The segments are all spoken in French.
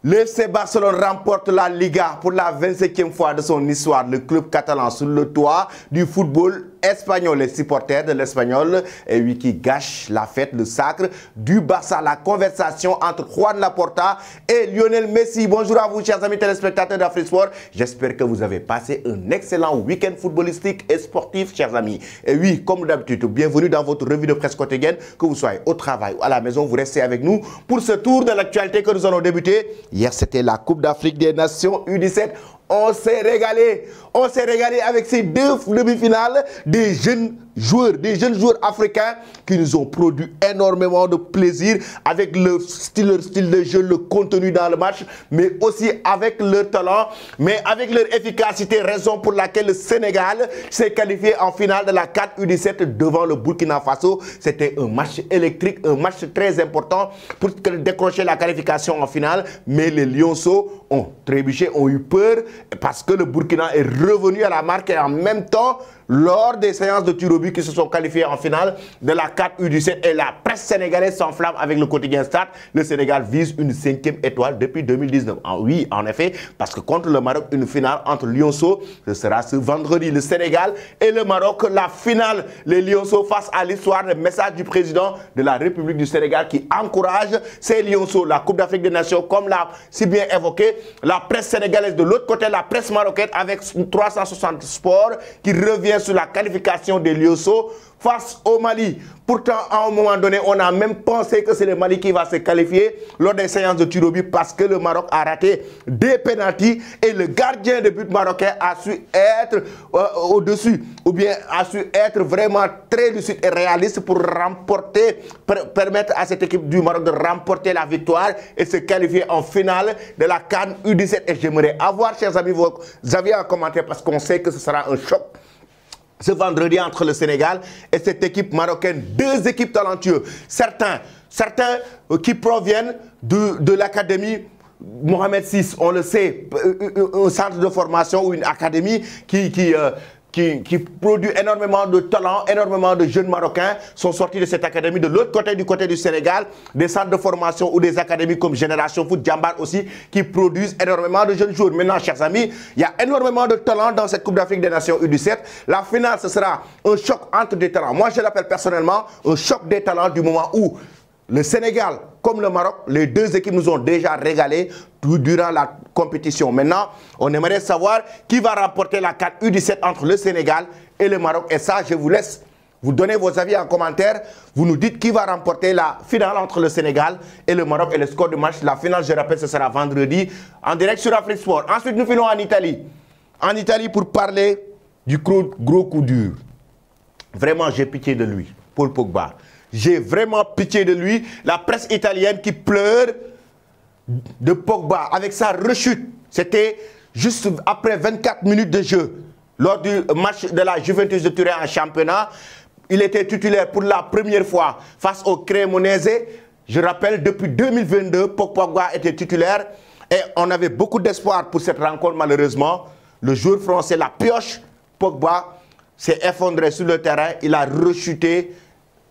Le FC Barcelone remporte la Liga pour la 27e fois de son histoire. Le club catalan sur le toit du football espagnol. Les supporters de l'Espagnol et lui qui gâchent la fête, le sacre du Barça. La conversation entre Juan Laporta et Lionel Messi. Bonjour à vous, chers amis téléspectateurs d'Afrique Sport. J'espère que vous avez passé un excellent week-end footballistique et sportif, chers amis. Et oui, comme d'habitude, bienvenue dans votre revue de presse quotidienne. Que vous soyez au travail ou à la maison, vous restez avec nous pour ce tour de l'actualité que nous allons débuter. Hier, c'était la Coupe d'Afrique des Nations U17. On s'est régalé. On s'est régalé avec ces deux demi-finales des jeunes joueurs africains qui nous ont produit énormément de plaisir avec leur style de jeu, le contenu dans le match, mais aussi avec leur talent, mais avec leur efficacité, raison pour laquelle le Sénégal s'est qualifié en finale de la CAN U17 devant le Burkina Faso. C'était un match électrique, un match très important pour décrocher la qualification en finale, mais les Lionceaux ont trébuché, ont eu peur parce que le Burkina est revenu à la marque et en même temps, lors des séances de tir au but qui se sont qualifiées en finale de la CAN U17 et la presse sénégalaise s'enflamme avec le quotidien Stade, le Sénégal vise une 5e étoile depuis 2019. Ah oui, en effet, parce que contre le Maroc, une finale entre Lionceaux, ce sera ce vendredi. Le Sénégal et le Maroc, la finale, les Lionceaux face à l'histoire, le message du président de la République du Sénégal qui encourage ces Lionceaux. La Coupe d'Afrique des Nations, comme l'a si bien évoqué, la presse sénégalaise de l'autre côté, la presse marocaine avec 360 Sports qui revient sur la qualification des Lionceaux face au Mali. Pourtant, à un moment donné, on a même pensé que c'est le Mali qui va se qualifier lors des séances de tir au but parce que le Maroc a raté des pénaltys et le gardien de but marocain a su être au-dessus ou bien a su être vraiment très lucide et réaliste pour remporter, permettre à cette équipe du Maroc de remporter la victoire et se qualifier en finale de la CAN U17. Et j'aimerais avoir, chers amis, vos avis en commentaire parce qu'on sait que ce sera un choc ce vendredi entre le Sénégal et cette équipe marocaine, deux équipes talentueuses. Certains qui proviennent de l'académie Mohamed VI, on le sait, un centre de formation ou une académie qui produit énormément de talents, énormément de jeunes Marocains sont sortis de cette académie. De l'autre côté, du côté du Sénégal, des centres de formation ou des académies comme Génération Foot, Djambar aussi, qui produisent énormément de jeunes joueurs. Maintenant, chers amis, il y a énormément de talents dans cette Coupe d'Afrique des Nations U17. La finale, ce sera un choc entre des talents. Moi, je l'appelle personnellement un choc des talents du moment où le Sénégal, comme le Maroc, les deux équipes nous ont déjà régalé durant la compétition. Maintenant, on aimerait savoir qui va remporter la CAN U17 entre le Sénégal et le Maroc. Et ça, je vous laisse vous donner vos avis en commentaire. Vous nous dites qui va remporter la finale entre le Sénégal et le Maroc et le score du match. La finale, je rappelle, ce sera vendredi en direct sur Afrique Sport. Ensuite, nous filons en Italie. En Italie pour parler du gros coup dur. Vraiment, j'ai pitié de lui, Paul Pogba. J'ai vraiment pitié de lui. La presse italienne qui pleure de Pogba avec sa rechute. C'était juste après 24 minutes de jeu. Lors du match de la Juventus de Turin en championnat, il était titulaire pour la première fois face au Cremonese. Je rappelle, depuis 2022, Pogba était titulaire et on avait beaucoup d'espoir pour cette rencontre. Malheureusement, le joueur français, la pioche, Pogba, s'est effondré sur le terrain. Il a rechuté.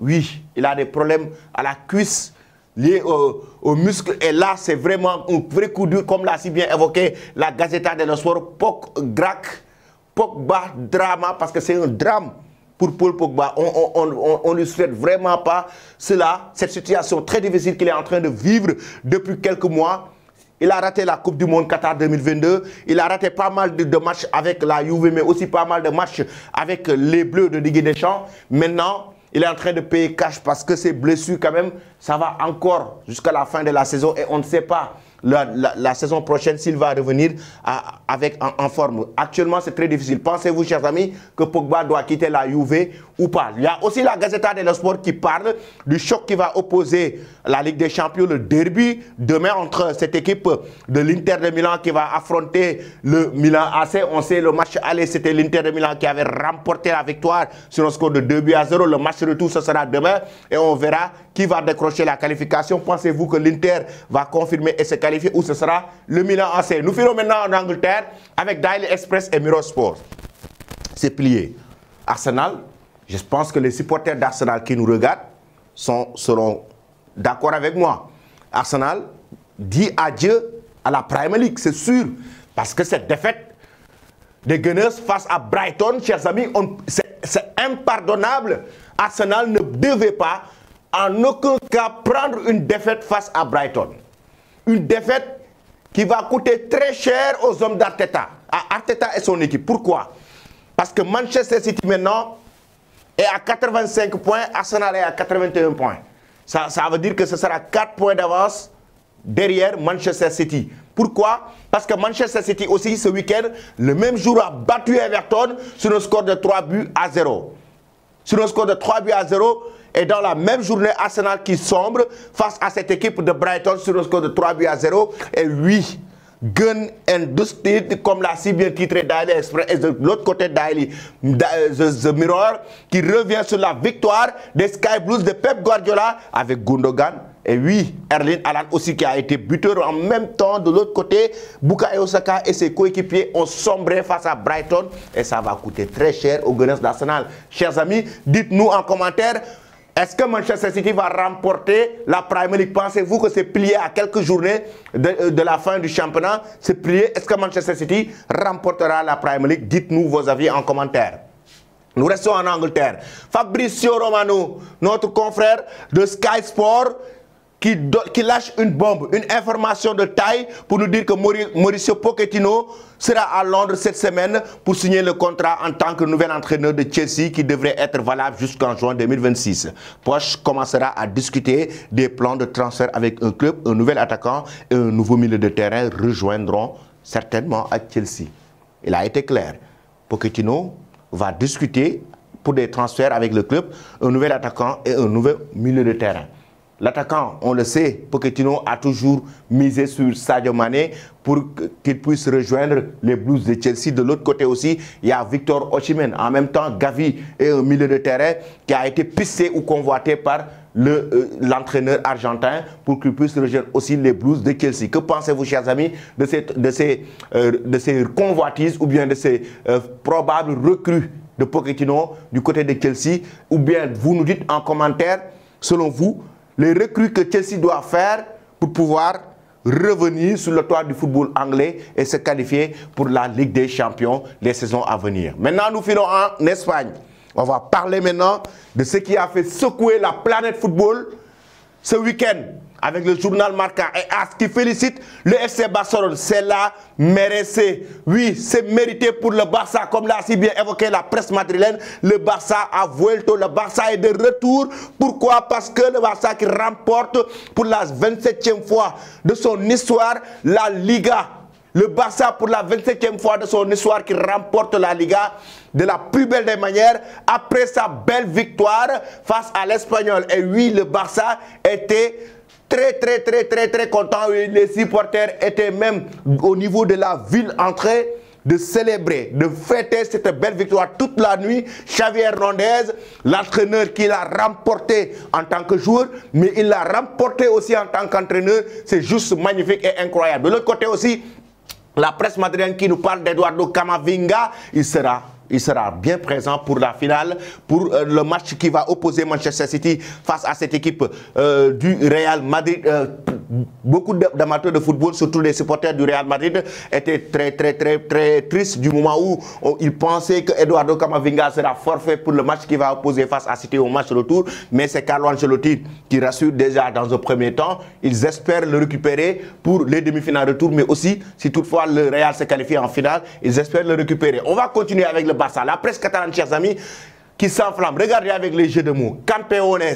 Oui, il a des problèmes à la cuisse liés aux muscles. Et là, c'est vraiment un vrai coup dur, comme l'a si bien évoqué la Gazzetta dello Sport. Pogba drama, parce que c'est un drame pour Paul Pogba. On ne lui souhaite vraiment pas cela, cette situation très difficile qu'il est en train de vivre depuis quelques mois. Il a raté la Coupe du Monde Qatar 2022. Il a raté pas mal de matchs avec la Juve, mais aussi pas mal de matchs avec les Bleus de Ligue des Champions. Maintenant, il est en train de payer cash parce que ses blessures, quand même, ça va encore jusqu'à la fin de la saison et on ne sait pas la saison prochaine s'il va revenir en forme. Actuellement, c'est très difficile. Pensez-vous, chers amis, que Pogba doit quitter la Juve ou pas? Il y a aussi la Gazzetta dello Sport qui parle du choc qui va opposer la Ligue des Champions, le derby, demain entre cette équipe de l'Inter de Milan qui va affronter le Milan AC. On sait le match aller, c'était l'Inter de Milan qui avait remporté la victoire sur un score de 2-0. Le match retour, ce sera demain et on verra qui va décrocher la qualification. Pensez-vous que l'Inter va confirmer et se qualifier ou ce sera le Milan AC? Nous filons maintenant en Angleterre avec Daily Express et Mirror Sport. C'est plié. Arsenal, je pense que les supporters d'Arsenal qui nous regardent seront d'accord avec moi. Arsenal dit adieu à la Premier League, c'est sûr. Parce que cette défaite des Gunners face à Brighton, chers amis, c'est impardonnable. Arsenal ne devait pas, en aucun cas, prendre une défaite face à Brighton. Une défaite qui va coûter très cher aux hommes d'Arteta, à Arteta et son équipe. Pourquoi? Parce que Manchester City maintenant est à 85 points, Arsenal est à 81 points. Ça veut dire que ce sera 4 points d'avance derrière Manchester City. Pourquoi? Parce que Manchester City aussi, ce week-end, le même jour a battu Everton sur un score de 3 buts à 0. Sur un score de 3 buts à 0, et dans la même journée, Arsenal qui sombre face à cette équipe de Brighton sur un score de 3 buts à 0. Et oui, Gun and Dusted, comme l'a si bien titré Daily Express, et de l'autre côté Daily, The Mirror, qui revient sur la victoire des Sky Blues de Pep Guardiola avec Gundogan. Et oui, Erling Haaland aussi qui a été buteur en même temps. De l'autre côté, Bukayo Saka et ses coéquipiers ont sombré face à Brighton. Et ça va coûter très cher aux Gunners d'Arsenal. Chers amis, dites-nous en commentaire, est-ce que Manchester City va remporter la Premier League? Pensez-vous que c'est plié à quelques journées de la fin du championnat? C'est plié. Est-ce que Manchester City remportera la Premier League? Dites-nous vos avis en commentaire. Nous restons en Angleterre. Fabrizio Romano, notre confrère de Sky Sport, qui lâche une bombe, une information de taille pour nous dire que Mauricio Pochettino sera à Londres cette semaine pour signer le contrat en tant que nouvel entraîneur de Chelsea qui devrait être valable jusqu'en juin 2026. Poch commencera à discuter des plans de transfert avec un club, un nouvel attaquant et un nouveau milieu de terrain rejoindront certainement à Chelsea. Il a été clair. Pochettino va discuter pour des transferts avec le club, un nouvel attaquant et un nouvel milieu de terrain. L'attaquant, on le sait, Pochettino a toujours misé sur Sadio Mané pour qu'il puisse rejoindre les Blues de Chelsea. De l'autre côté aussi, il y a Victor Osimhen. En même temps, Gavi est un milieu de terrain qui a été pisté ou convoité par l'entraîneur argentin pour qu'il puisse rejoindre aussi les Blues de Chelsea. Que pensez-vous, chers amis, de ces convoitises ou bien de ces probables recrues de Pochettino du côté de Chelsea? Ou bien vous nous dites en commentaire, selon vous, les recrues que Chelsea doit faire pour pouvoir revenir sur le toit du football anglais et se qualifier pour la Ligue des Champions les saisons à venir. Maintenant, nous filons en Espagne. On va parler maintenant de ce qui a fait secouer la planète football ce week-end avec le journal Marca et AS qui félicite le FC Barcelone. C'est la mérité. Oui, c'est mérité pour le Barça. Comme l'a si bien évoqué la presse madrilène, le Barça a vuelto. Le Barça est de retour. Pourquoi? Parce que le Barça qui remporte pour la 27e fois de son histoire la Liga. Le Barça pour la 27e fois de son histoire qui remporte la Liga de la plus belle des manières après sa belle victoire face à l'Espagnol. Et oui, le Barça était très content. Les supporters étaient même au niveau de la ville en train de célébrer, de fêter cette belle victoire toute la nuit. Xavi Hernandez, l'entraîneur qui l'a remporté en tant que joueur, mais il l'a remporté aussi en tant qu'entraîneur. C'est juste magnifique et incroyable. De l'autre côté aussi, la presse madrilène qui nous parle d'Eduardo Camavinga, il sera bien présent pour la finale, pour le match qui va opposer Manchester City face à cette équipe du Real Madrid. Beaucoup d'amateurs de football, surtout les supporters du Real Madrid, étaient très tristes du moment où ils pensaient que Eduardo Camavinga sera forfait pour le match qui va opposer face à City au match retour. Mais c'est Carlo Ancelotti qui rassure déjà dans un premier temps. Ils espèrent le récupérer pour les demi-finales retour, mais aussi si toutefois le Real se qualifie en finale, ils espèrent le récupérer. On va continuer avec le Barça. La presse catalane, chers amis, qui s'enflamme. Regardez avec les jeux de mots. Campeones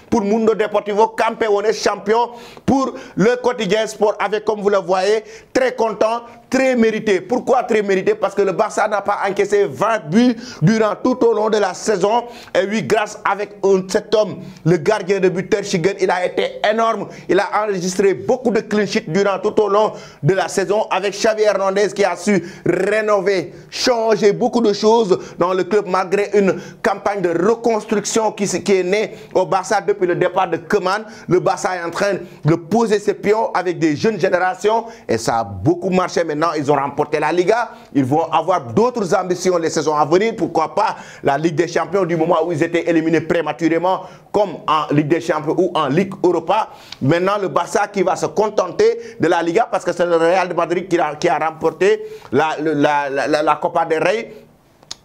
pour Mundo Deportivo. Campeones champion pour le quotidien sport avec, comme vous le voyez, très content, très mérité. Pourquoi très mérité? Parce que le Barça n'a pas encaissé 20 buts durant tout au long de la saison. Et oui, grâce avec cet homme, le gardien de but Ter Stegen, il a été énorme. Il a enregistré beaucoup de clean sheets durant tout au long de la saison avec Xavi Hernandez qui a su rénover, changer beaucoup de choses dans le club malgré une campagne de reconstruction qui est née au Barça depuis le départ de Koeman. Le Barça est en train de poser ses pions avec des jeunes générations et ça a beaucoup marché maintenant. maintenant, ils ont remporté la Liga. Ils vont avoir d'autres ambitions les saisons à venir. Pourquoi pas la Ligue des Champions du moment où ils étaient éliminés prématurément, comme en Ligue des Champions ou en Ligue Europa. Maintenant, le Barça qui va se contenter de la Liga parce que c'est le Real de Madrid qui a remporté la Copa del Rey.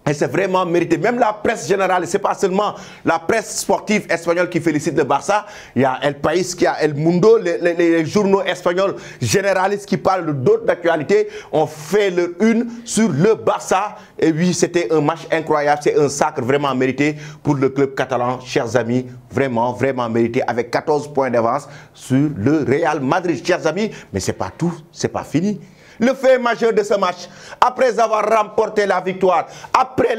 Et c'est vraiment mérité. Même la presse générale, ce n'est pas seulement la presse sportive espagnole qui félicite le Barça. Il y a El País, il y a El Mundo, les journaux espagnols généralistes qui parlent d'autres d'actualité ont fait leur une sur le Barça. Et oui, c'était un match incroyable. C'est un sacre vraiment mérité pour le club catalan, chers amis. Vraiment, vraiment mérité avec 14 points d'avance sur le Real Madrid, chers amis. Mais ce n'est pas tout, ce n'est pas fini. Le fait majeur de ce match, après avoir remporté la victoire, après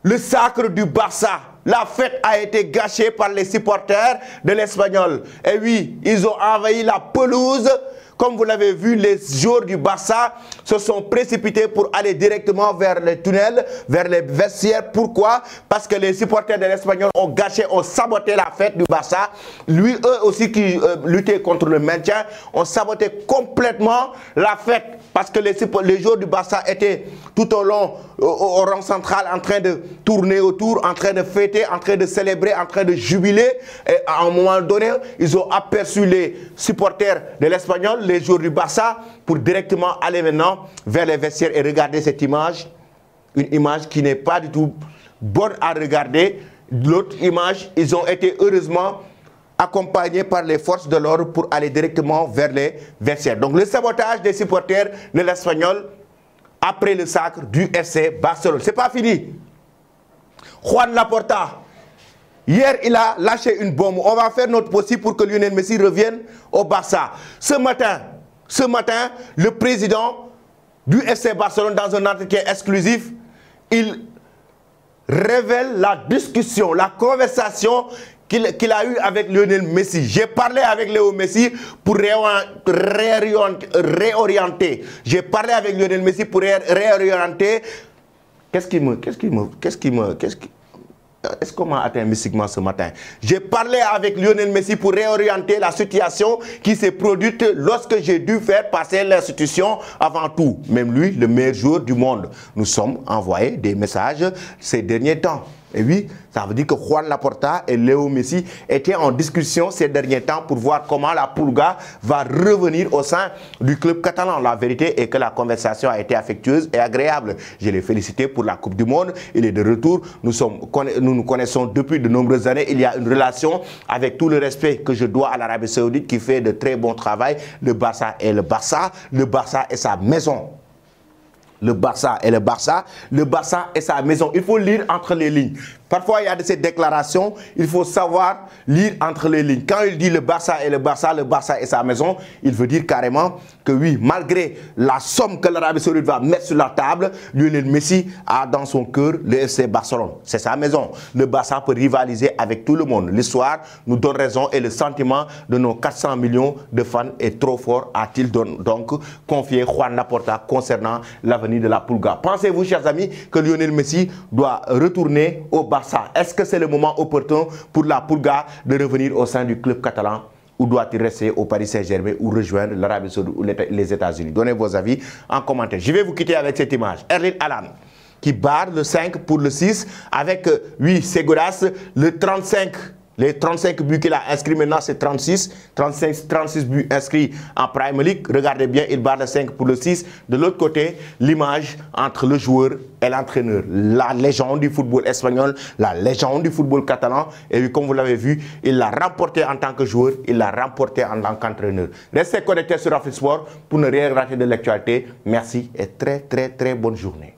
le sacre du Barça, la fête a été gâchée par les supporters de l'Espagnol. Et oui, ils ont envahi la pelouse. Comme vous l'avez vu, les joueurs du Barça se sont précipités pour aller directement vers les tunnels, vers les vestiaires. Pourquoi? Parce que les supporters de l'Espagnol ont gâché, ont saboté la fête du Barça. Eux aussi qui luttaient contre le maintien, ont saboté complètement la fête. Parce que les joueurs du Barça étaient tout au long, au rang central, en train de tourner autour, en train de fêter, en train de célébrer, en train de jubiler. Et à un moment donné, ils ont aperçu les supporters de l'Espagnol, les joueurs du Barça, pour directement aller maintenant vers les vestiaires et regarder cette image. Une image qui n'est pas du tout bonne à regarder. L'autre image, ils ont été heureusement accompagnés par les forces de l'ordre pour aller directement vers les vestiaires. Donc le sabotage des supporters de l'Espagnol après le sacre du FC Barcelone. C'est pas fini. Juan Laporta, hier il a lâché une bombe. On va faire notre possible pour que Lionel Messi revienne au Barça. Ce matin, le président du FC Barcelone, dans un entretien exclusif, il révèle la discussion, la conversation qu'il a eu avec Lionel Messi. J'ai parlé avec Léo Messi pour réorienter. J'ai parlé avec Lionel Messi pour réorienter. Est-ce qu'on m'a atteint mystiquement ce matin? J'ai parlé avec Lionel Messi pour réorienter la situation qui s'est produite lorsque j'ai dû faire passer l'institution avant tout. Même lui, le meilleur joueur du monde. Nous sommes envoyés des messages ces derniers temps. Et oui, ça veut dire que Juan Laporta et Léo Messi étaient en discussion ces derniers temps pour voir comment la Pulga va revenir au sein du club catalan. La vérité est que la conversation a été affectueuse et agréable. Je l'ai félicité pour la Coupe du Monde. Il est de retour. Nous nous connaissons depuis de nombreuses années. Il y a une relation avec tout le respect que je dois à l'Arabie Saoudite qui fait de très bon travail. Le Barça est le Barça. Le Barça est sa maison. Le Barça est le Barça. Le Barça est sa maison. Il faut lire entre les lignes. Parfois, il y a de ces déclarations, il faut savoir lire entre les lignes. Quand il dit le Barça est sa maison, il veut dire carrément que oui, malgré la somme que l'Arabie Saoudite va mettre sur la table, Lionel Messi a dans son cœur le FC Barcelone. C'est sa maison. Le Barça peut rivaliser avec tout le monde. L'histoire nous donne raison et le sentiment de nos 400 millions de fans est trop fort, a-t-il donc confié Juan Laporta concernant l'avenir de la Pulga. Pensez-vous, chers amis, que Lionel Messi doit retourner au Barça? Est-ce que c'est le moment opportun pour la Pulga de revenir au sein du club catalan ou doit-il rester au Paris Saint-Germain ou rejoindre l'Arabie Saoudite ou les États-Unis? Donnez vos avis en commentaire. Je vais vous quitter avec cette image. Erling Haaland qui barre le 5 pour le 6 avec, oui, Seguras, le 35. Les 35 buts qu'il a inscrits maintenant, c'est 36 buts inscrits en Premier League. Regardez bien, il barre le 5 pour le 6. De l'autre côté, l'image entre le joueur et l'entraîneur. La légende du football espagnol, la légende du football catalan. Et comme vous l'avez vu, il l'a remporté en tant que joueur, il l'a remporté en tant qu'entraîneur. Restez connectés sur Afrisport pour ne rien rater de l'actualité. Merci et très bonne journée.